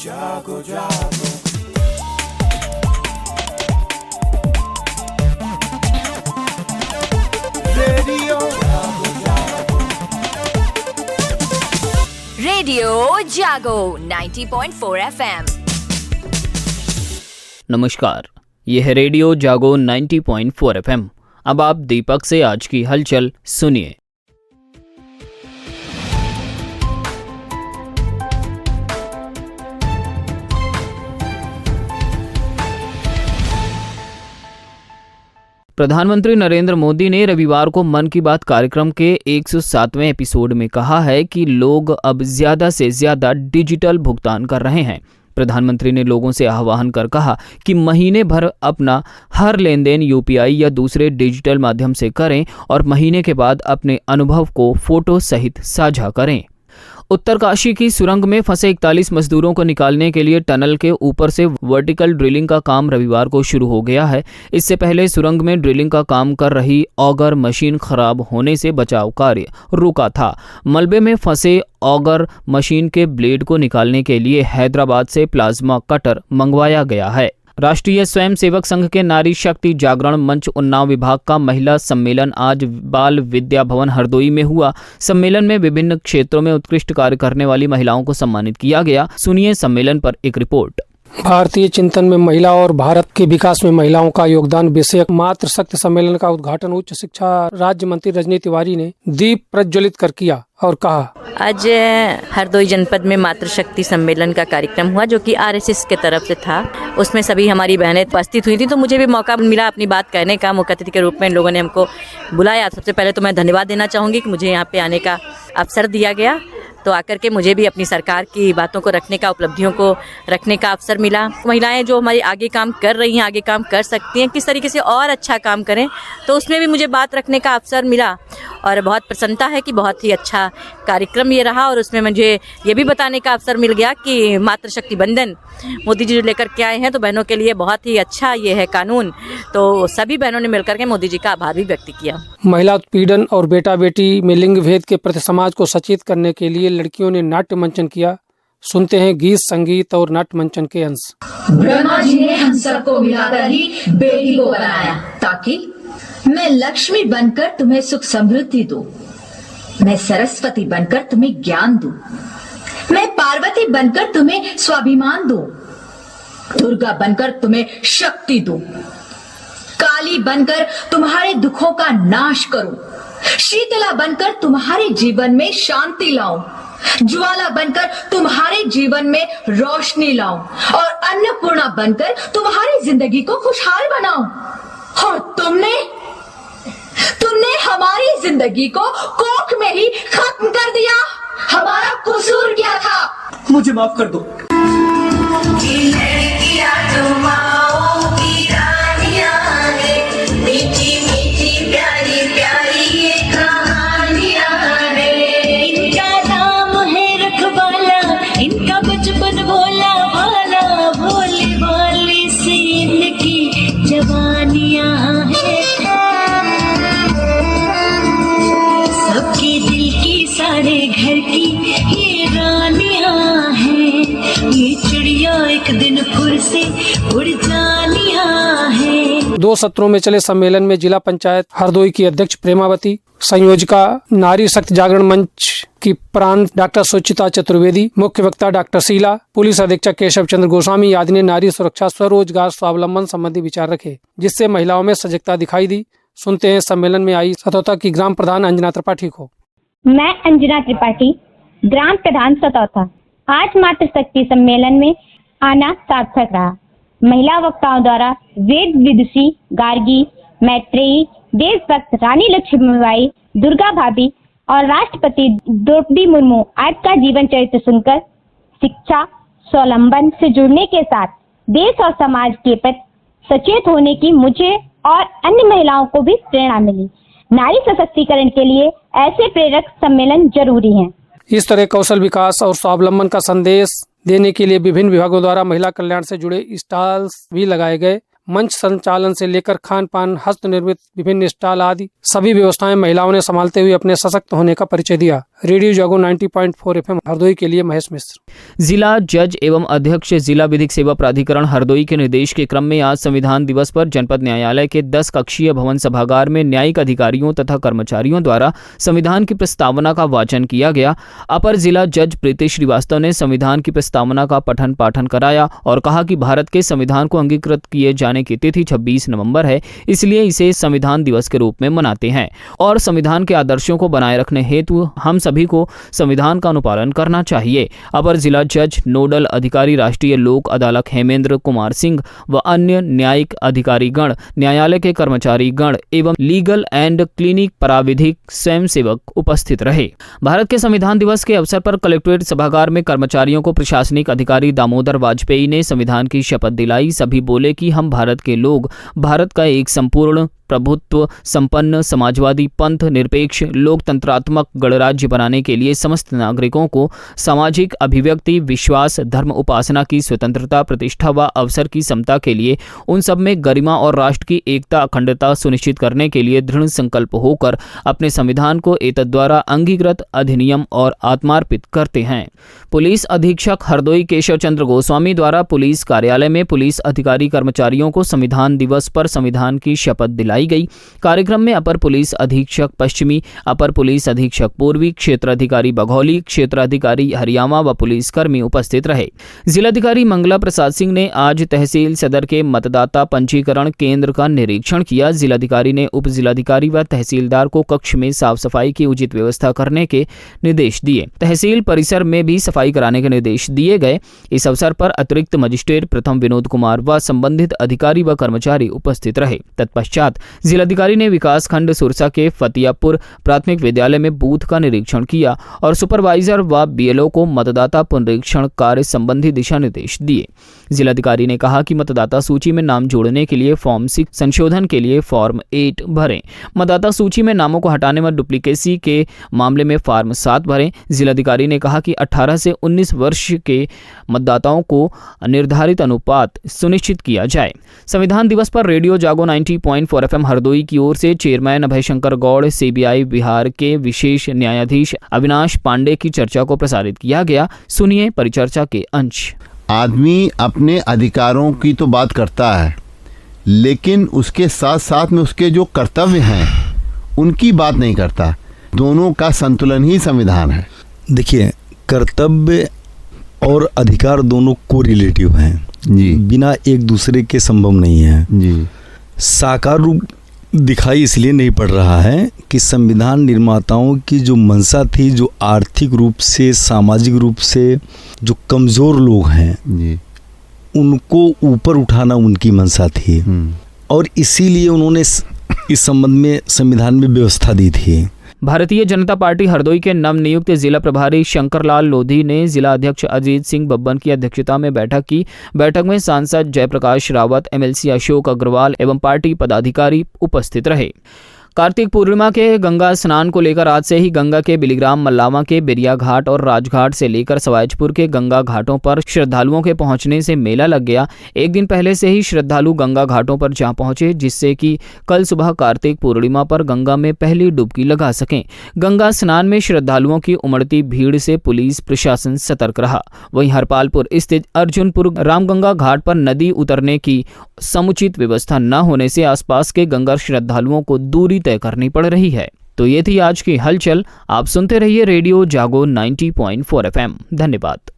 जागो जागो रेडियो जागो 90.4 FM। नमस्कार, यह है रेडियो जागो 90.4 FM। अब आप दीपक से आज की हलचल सुनिए। प्रधानमंत्री नरेंद्र मोदी ने रविवार को मन की बात कार्यक्रम के 107वें एपिसोड में कहा है कि लोग अब ज्यादा से ज्यादा डिजिटल भुगतान कर रहे हैं। प्रधानमंत्री ने लोगों से आह्वान कर कहा कि महीने भर अपना हर लेन देन यूपीआई या दूसरे डिजिटल माध्यम से करें और महीने के बाद अपने अनुभव को फोटो सहित साझा करें। उत्तरकाशी की सुरंग में फंसे 41 मजदूरों को निकालने के लिए टनल के ऊपर से वर्टिकल ड्रिलिंग का काम रविवार को शुरू हो गया है। इससे पहले सुरंग में ड्रिलिंग का काम कर रही ऑगर मशीन खराब होने से बचाव कार्य रुका था। मलबे में फंसे ऑगर मशीन के ब्लेड को निकालने के लिए हैदराबाद से प्लाज्मा कटर मंगवाया गया है। राष्ट्रीय स्वयंसेवक संघ के नारी शक्ति जागरण मंच उन्नाव विभाग का महिला सम्मेलन आज बाल विद्या भवन हरदोई में हुआ। सम्मेलन में विभिन्न क्षेत्रों में उत्कृष्ट कार्य करने वाली महिलाओं को सम्मानित किया गया। सुनिए सम्मेलन पर एक रिपोर्ट। भारतीय चिंतन में महिला और भारत के विकास में महिलाओं का योगदान विषयक मातृशक्ति सम्मेलन का उद्घाटन उच्च शिक्षा राज्य मंत्री रजनी तिवारी ने दीप प्रज्वलित कर किया और कहा, आज हरदोई जनपद में मातृशक्ति सम्मेलन का कार्यक्रम हुआ जो कि आरएसएस के तरफ से था। उसमें सभी हमारी बहनें उपस्थित हुई थी, तो मुझे भी मौका मिला अपनी बात कहने का। मुख्य अतिथि के रूप में इन लोगों ने हमको बुलाया। सबसे पहले तो मैं धन्यवाद देना चाहूँगी कि मुझे यहाँ पे आने का अवसर दिया गया। तो आकर के मुझे भी अपनी सरकार की बातों को रखने का, उपलब्धियों को रखने का अवसर मिला। महिलाएं जो हमारी आगे काम कर रही हैं, आगे काम कर सकती हैं, किस तरीके से और अच्छा काम करें, तो उसमें भी मुझे बात रखने का अवसर मिला और बहुत प्रसन्नता है कि बहुत ही अच्छा कार्यक्रम ये रहा। और उसमें मुझे ये भी बताने का अवसर मिल गया कि मातृशक्ति बंधन मोदी जी जो लेकर के आए हैं, तो बहनों के लिए बहुत ही अच्छा ये है कानून। तो सभी बहनों ने मिलकर के मोदी जी का आभार भी व्यक्त किया। महिला उत्पीड़न और बेटा बेटी में लिंग भेद के प्रति समाज को सचेत करने के लिए लड़कियों ने नाट्य मंचन किया। सुनते हैं गीत, संगीत और नाट्य मंचन के अंश। ब्रह्मा जी ने हम सबको मिलाकर ही बेटी को बनाया, ताकि मैं लक्ष्मी बनकर तुम्हें सुख समृद्धि दूं, मैं सरस्वती बनकर तुम्हें ज्ञान दूं, मैं पार्वती बनकर तुम्हें स्वाभिमान दूं, दुर्गा बनकर तुम्हें शक्ति दूं, काली बनकर तुम्हारे दुखों का नाश करूं, शीतला बनकर तुम्हारे जीवन में शांति लाऊं, ज्वाला बनकर तुम्हारे जीवन में रोशनी लाऊं और अन्नपूर्णा बनकर तुम्हारी जिंदगी को खुशहाल बनाऊं। और तुमने हमारी जिंदगी को कोख में ही खत्म कर दिया। हमारा कसूर क्या था? मुझे माफ कर दो। घर की ये रानियां हैं, ये चिड़िया एक दिन फिर से उड़ जानियां हैं। 2 सत्रों में चले सम्मेलन में जिला पंचायत हरदोई की अध्यक्ष प्रेमावती, संयोजिका नारी शक्ति जागरण मंच की प्रांत डॉक्टर सुचिता चतुर्वेदी, मुख्य वक्ता डॉक्टर शीला, पुलिस अधीक्षक केशव चंद्र गोस्वामी आदि ने नारी सुरक्षा, स्वरोजगार, स्वावलंबन संबंधी विचार रखे, जिससे महिलाओं में सजगता दिखाई दी। सुनते हैं सम्मेलन में आई सतौता की ग्राम प्रधान अंजना त्रिपाठी को। मैं अंजना त्रिपाठी, ग्राम प्रधान सतौता। आज मातृशक्ति सम्मेलन में आना सार्थक रहा। महिला वक्ताओं द्वारा वेद विदुषी गार्गी, मैत्रेयी, देशभक्त रानी लक्ष्मीबाई, दुर्गा भाभी और राष्ट्रपति द्रौपदी मुर्मू आदि का जीवन चरित्र सुनकर शिक्षा, स्वावलंबन से जुड़ने के साथ देश और समाज के प्रति सचेत होने की मुझे और अन्य महिलाओं को भी प्रेरणा मिली। नारी सशक्तिकरण के लिए ऐसे प्रेरक सम्मेलन जरूरी हैं। इस तरह कौशल विकास और स्वावलंबन का संदेश देने के लिए विभिन्न विभागों द्वारा महिला कल्याण से जुड़े स्टॉल्स भी लगाए गए। मंच संचालन से लेकर खान पान, हस्त निर्मित विभिन्न स्टॉल आदि सभी व्यवस्थाएं महिलाओं ने संभालते हुए अपने सशक्त होने का परिचय दिया। रेडियो जागो 90.4 FM हरदोई के लिए महेश मिश्र। जिला जज एवं अध्यक्ष जिला विधिक सेवा प्राधिकरण हरदोई के निर्देश के क्रम में आज संविधान दिवस पर जनपद न्यायालय के 10 कक्षीय भवन सभागार में न्यायिक अधिकारियों तथा कर्मचारियों द्वारा संविधान की प्रस्तावना का वाचन किया गया। अपर जिला जज प्रीति श्रीवास्तव ने संविधान की प्रस्तावना का पठन पाठन कराया और कहा कि भारत के संविधान को अंगीकृत किए जाने की तिथि 26 नवंबर है, इसलिए इसे संविधान दिवस के रूप में मनाते हैं और संविधान के आदर्शों को बनाए रखने हेतु हम सभी को संविधान का अनुपालन करना चाहिए। अपर जिला जज नोडल अधिकारी राष्ट्रीय लोक अदालत हेमेंद्र कुमार सिंह व अन्य न्यायिक अधिकारीगण, न्यायालय के कर्मचारी गण एवं लीगल एंड क्लिनिक प्राविधिक स्वयंसेवक उपस्थित रहे। भारत के संविधान दिवस के अवसर पर कलेक्ट्रेट सभागार में कर्मचारियों को प्रशासनिक अधिकारी दामोदर वाजपेयी ने संविधान की शपथ दिलाई। सभी बोले कि हम भारत के लोग भारत का एक संपूर्ण प्रभुत्व संपन्न समाजवादी पंथ निरपेक्ष लोकतंत्रात्मक गणराज्य बनाने के लिए समस्त नागरिकों को सामाजिक अभिव्यक्ति, विश्वास, धर्म उपासना की स्वतंत्रता, प्रतिष्ठा व अवसर की समता के लिए उन सब में गरिमा और राष्ट्र की एकता अखंडता सुनिश्चित करने के लिए दृढ़ संकल्प होकर अपने संविधान को एतद्द्वारा अंगीकृत अधिनियम और आत्मार्पित करते हैं। पुलिस अधीक्षक हरदोई केशव चंद्र गोस्वामी द्वारा पुलिस कार्यालय में पुलिस अधिकारी कर्मचारियों को संविधान दिवस पर संविधान की शपथ दिलाई गई। कार्यक्रम में अपर पुलिस अधीक्षक पश्चिमी, अपर पुलिस अधीक्षक पूर्वी, क्षेत्राधिकारी बघौली, क्षेत्राधिकारी हरियाणा व पुलिसकर्मी उपस्थित रहे। जिलाधिकारी मंगला प्रसाद सिंह ने आज तहसील सदर के मतदाता पंजीकरण केंद्र का निरीक्षण किया। जिलाधिकारी ने उप जिलाधिकारी व तहसीलदार को कक्ष में साफ सफाई की उचित व्यवस्था करने के निर्देश दिए। तहसील परिसर में भी सफाई कराने के निर्देश दिए गए। इस अवसर पर अतिरिक्त मजिस्ट्रेट प्रथम विनोद कुमार व संबंधित अधिकारी व कर्मचारी उपस्थित रहे। तत्पश्चात जिलाधिकारी ने विकास खंड सुरसा के फतियापुर प्राथमिक विद्यालय में बूथ का निरीक्षण किया और सुपरवाइजर व बीएलओ को मतदाता पुनरीक्षण कार्य संबंधी दिशा निर्देश दिए। जिलाधिकारी ने कहा कि मतदाता सूची में नाम जोड़ने के लिए फॉर्म 6, संशोधन के लिए फॉर्म 8 भरें। मतदाता सूची में नामों को हटाने व डुप्लीकेसी के मामले में फॉर्म 7 भरें। जिलाधिकारी ने कहा कि 18 से 19 वर्ष के मतदाताओं को निर्धारित अनुपात सुनिश्चित किया जाए। संविधान दिवस पर रेडियो जागो 90.4 FM हरदोई की ओर से चेयरमैन अभय शंकर गौड़, सीबीआई बिहार के विशेष न्यायाधीश अविनाश पांडे की चर्चा को प्रसारित किया गया। सुनिए परिचर्चा के अंश। आदमी अपने अधिकारों की तो बात करता है, लेकिन उसके साथ साथ में उसके जो कर्तव्य हैं उनकी बात नहीं करता। दोनों का संतुलन ही संविधान है। देखिए, कर्तव्य और अधिकार दोनों को रिलेटिव हैं जी, बिना एक दूसरे के संभव नहीं है जी। साकार रूप दिखाई इसलिए नहीं पड़ रहा है कि संविधान निर्माताओं की जो मंशा थी, जो आर्थिक रूप से, सामाजिक रूप से जो कमज़ोर लोग हैं जी, उनको ऊपर उठाना उनकी मंशा थी और इसीलिए उन्होंने इस संबंध में संविधान में व्यवस्था दी थी। भारतीय जनता पार्टी हरदोई के नवनियुक्त जिला प्रभारी शंकरलाल लोधी ने जिला अध्यक्ष अजीत सिंह बब्बन की अध्यक्षता में बैठक की। बैठक में सांसद जयप्रकाश रावत, एमएलसी अशोक अग्रवाल एवं पार्टी पदाधिकारी उपस्थित रहे। कार्तिक पूर्णिमा के गंगा स्नान को लेकर आज से ही गंगा के बिलीग्राम, मल्लावा के बेरिया घाट और राजघाट से लेकर सवाईजपुर के गंगा घाटों पर श्रद्धालुओं के पहुंचने से मेला लग गया। एक दिन पहले से ही श्रद्धालु गंगा घाटों पर जा पहुंचे, जिससे कि कल सुबह कार्तिक पूर्णिमा पर गंगा में पहली डुबकी लगा सकें। गंगा स्नान में श्रद्धालुओं की उमड़ती भीड़ से पुलिस प्रशासन सतर्क रहा। वहीं हरपालपुर स्थित अर्जुनपुर रामगंगा घाट पर नदी उतरने की समुचित व्यवस्था न होने से आसपास के गंगा श्रद्धालुओं को दूरी तय करनी पड़ रही है। तो ये थी आज की हलचल। आप सुनते रहिए रेडियो जागो 90.4 FM। धन्यवाद।